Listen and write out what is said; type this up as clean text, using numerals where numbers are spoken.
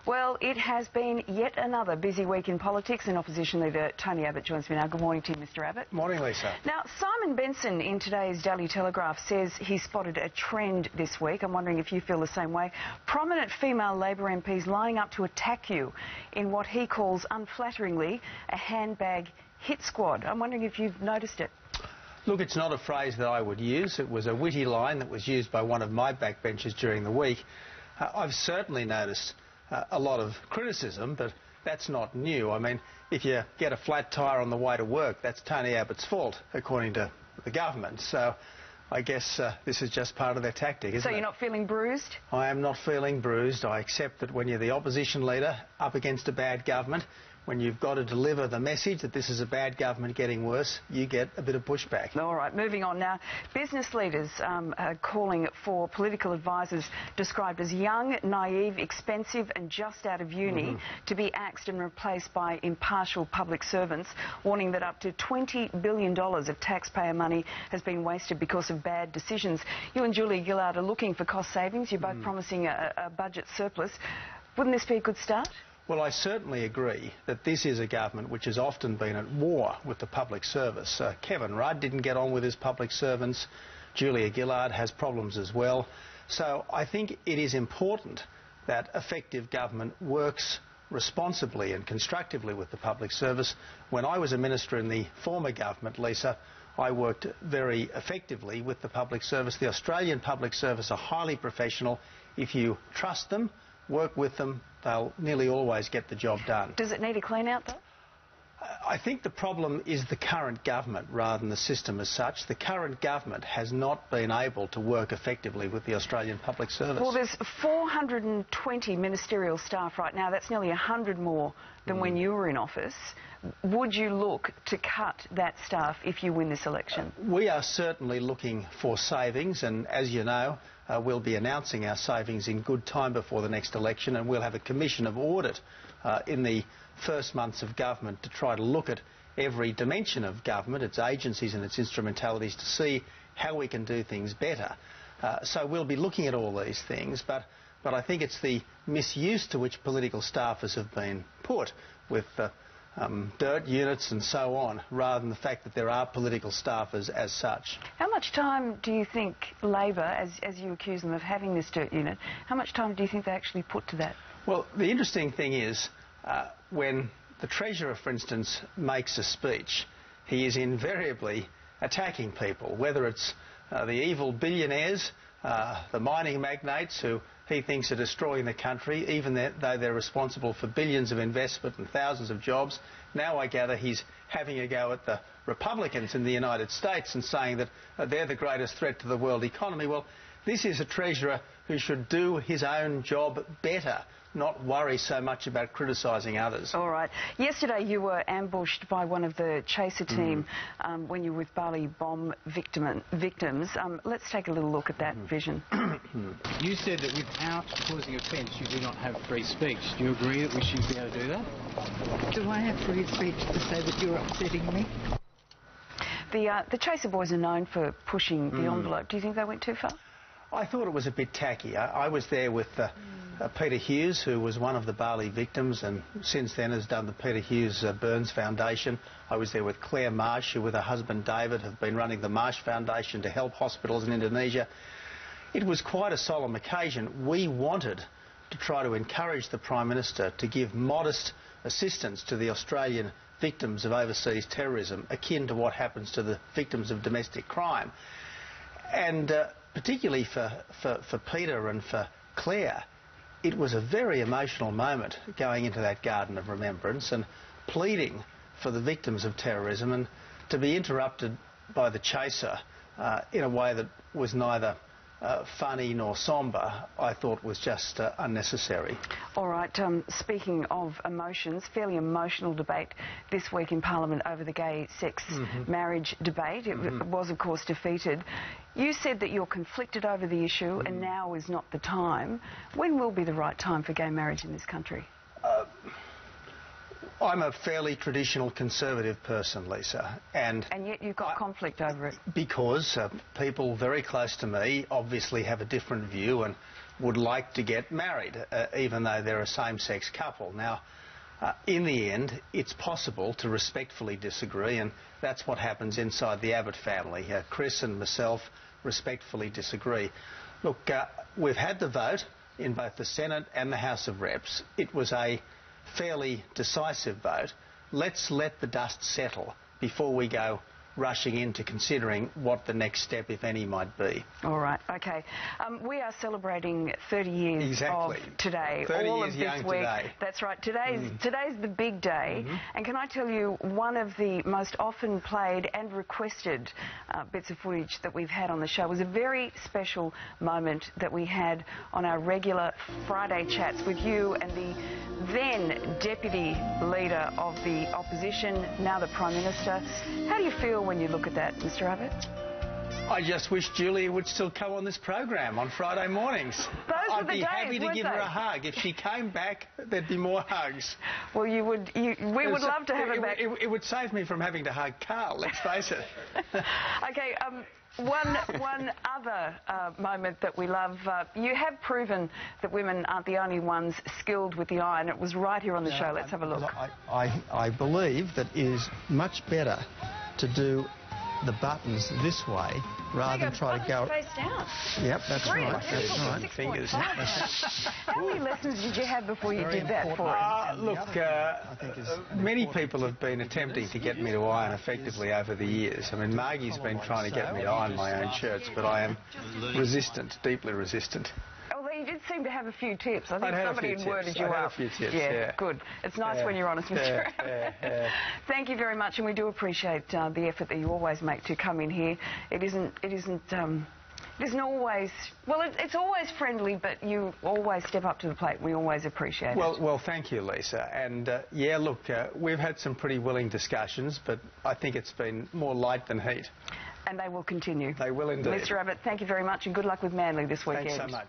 Well, it has been yet another busy week in politics, and Opposition Leader Tony Abbott joins me now. Good morning to you, Mr Abbott. Morning, Lisa. Now, Simon Benson in today's Daily Telegraph says he spotted a trend this week. I'm wondering if you feel the same way. Prominent female Labor MPs lining up to attack you in what he calls, unflatteringly, a handbag hit squad. I'm wondering if you've noticed it. Look, it's not a phrase that I would use. It was a witty line that was used by one of my backbenchers during the week. I've certainly noticed a lot of criticism, but that's not new. I mean, if you get a flat tyre on the way to work, that's Tony Abbott's fault, according to the government. So I guess this is just part of their tactic, isn't it? So you're not feeling bruised? I am not feeling bruised. I accept that when you're the opposition leader up against a bad government, when you've got to deliver the message that this is a bad government getting worse, you get a bit of pushback. All right, moving on now. Business leaders are calling for political advisors described as young, naive, expensive and just out of uni to be axed and replaced by impartial public servants, warning that up to $20 billion of taxpayer money has been wasted because of bad decisions. You and Julia Gillard are looking for cost savings. You're both promising a budget surplus. Wouldn't this be a good start? Well, I certainly agree that this is a government which has often been at war with the public service. Kevin Rudd didn't get on with his public servants. Julia Gillard has problems as well. So I think it is important that effective government works responsibly and constructively with the public service. When I was a minister in the former government, Lisa, I worked very effectively with the public service. The Australian public service are highly professional. If you trust them, work with them, they'll nearly always get the job done. Does it need a clean out, though? I think the problem is the current government rather than the system as such. The current government has not been able to work effectively with the Australian public service. Well, there's 420 ministerial staff right now. That's nearly 100 more than when you were in office. Would you look to cut that staff if you win this election? We are certainly looking for savings, and as you know, we'll be announcing our savings in good time before the next election, and we'll have a commission of audit in the first months of government to try to look at every dimension of government, its agencies and its instrumentalities, to see how we can do things better. So we'll be looking at all these things, but I think it's the misuse to which political staffers have been put with dirt units and so on, rather than the fact that there are political staffers as such. How much time do you think Labor, as you accuse them of having this dirt unit, how much time do you think they actually put to that? Well, the interesting thing is, when the Treasurer, for instance, makes a speech, he is invariably attacking people, whether it's the evil billionaires, the mining magnates who he thinks are destroying the country, even though they're responsible for billions of investment and thousands of jobs. Now I gather he's having a go at the Republicans in the United States and saying that they're the greatest threat to the world economy. Well, this is a Treasurer who should do his own job better, not worry so much about criticising others. All right. Yesterday you were ambushed by one of the chaser team when you were with Bali bomb victims. Let's take a little look at that vision. You said that without causing offence you do not have free speech. Do you agree that we should be able to do that? Do I have free speech to say that you're upsetting me? The chaser boys are known for pushing the envelope. Do you think they went too far? I thought it was a bit tacky. I was there with Peter Hughes, who was one of the Bali victims and since then has done the Peter Hughes Burns Foundation. I was there with Claire Marsh, who with her husband David have been running the Marsh Foundation to help hospitals in Indonesia. It was quite a solemn occasion. We wanted to try to encourage the Prime Minister to give modest assistance to the Australian victims of overseas terrorism, akin to what happens to the victims of domestic crime. And particularly for Peter and for Claire, it was a very emotional moment going into that garden of remembrance and pleading for the victims of terrorism, and to be interrupted by the chaser in a way that was neither funny nor sombre, I thought was just unnecessary. All right, speaking of emotions, fairly emotional debate this week in Parliament over the gay sex marriage debate. It was, of course, defeated. You said that you're conflicted over the issue and now is not the time. When will be the right time for gay marriage in this country? I'm a fairly traditional conservative person, Lisa. And yet you've got conflict over it. Because people very close to me obviously have a different view, and would like to get married, even though they're a same-sex couple. Now, in the end, it's possible to respectfully disagree, and that's what happens inside the Abbott family. Chris and myself respectfully disagree. Look, we've had the vote in both the Senate and the House of Reps. It was a fairly decisive vote. Let's let the dust settle before we go rushing into considering what the next step, if any, might be. All right, OK. We are celebrating 30 years of today. 30 all years of this young week. Today. That's right. Today's the big day. And can I tell you, one of the most often played and requested bits of footage that we've had on the show was a very special moment that we had on our regular Friday chats with you and the then Deputy Leader of the Opposition, now the Prime Minister. How do you feel when you look at that, Mr Abbott? I just wish Julia would still come on this program on Friday mornings. I'd be happy to give her a hug. If she came back, there'd be more hugs. Well, we would love to have her back. It would save me from having to hug Carl, let's face it. OK, one other moment that we love. You have proven that women aren't the only ones skilled with the iron. It was right here on the show. Let's have a look. I believe that it is much better to do the buttons this way rather than try to go face down. Yep, that's right. That's right. Fingers. How many lessons did you have before you did that for us? Look, many people have been attempting to get me to iron effectively over the years. I mean, Margie's been trying to get me to iron my own shirts, but I am resistant, deeply resistant. Although you did seem to have a few tips. I think somebody had worded you up. I had a few tips, yeah. Good. It's nice when you're honest, Mr. Abbott. Thank you very much, and we do appreciate the effort that you always make to come in here. It isn't always... Well, it's always friendly, but you always step up to the plate. We always appreciate it. Well, thank you, Lisa. And, yeah, look, we've had some pretty willing discussions, but I think it's been more light than heat. And they will continue. They will indeed. Mr Abbott, thank you very much, and good luck with Manly this weekend. Thanks so much.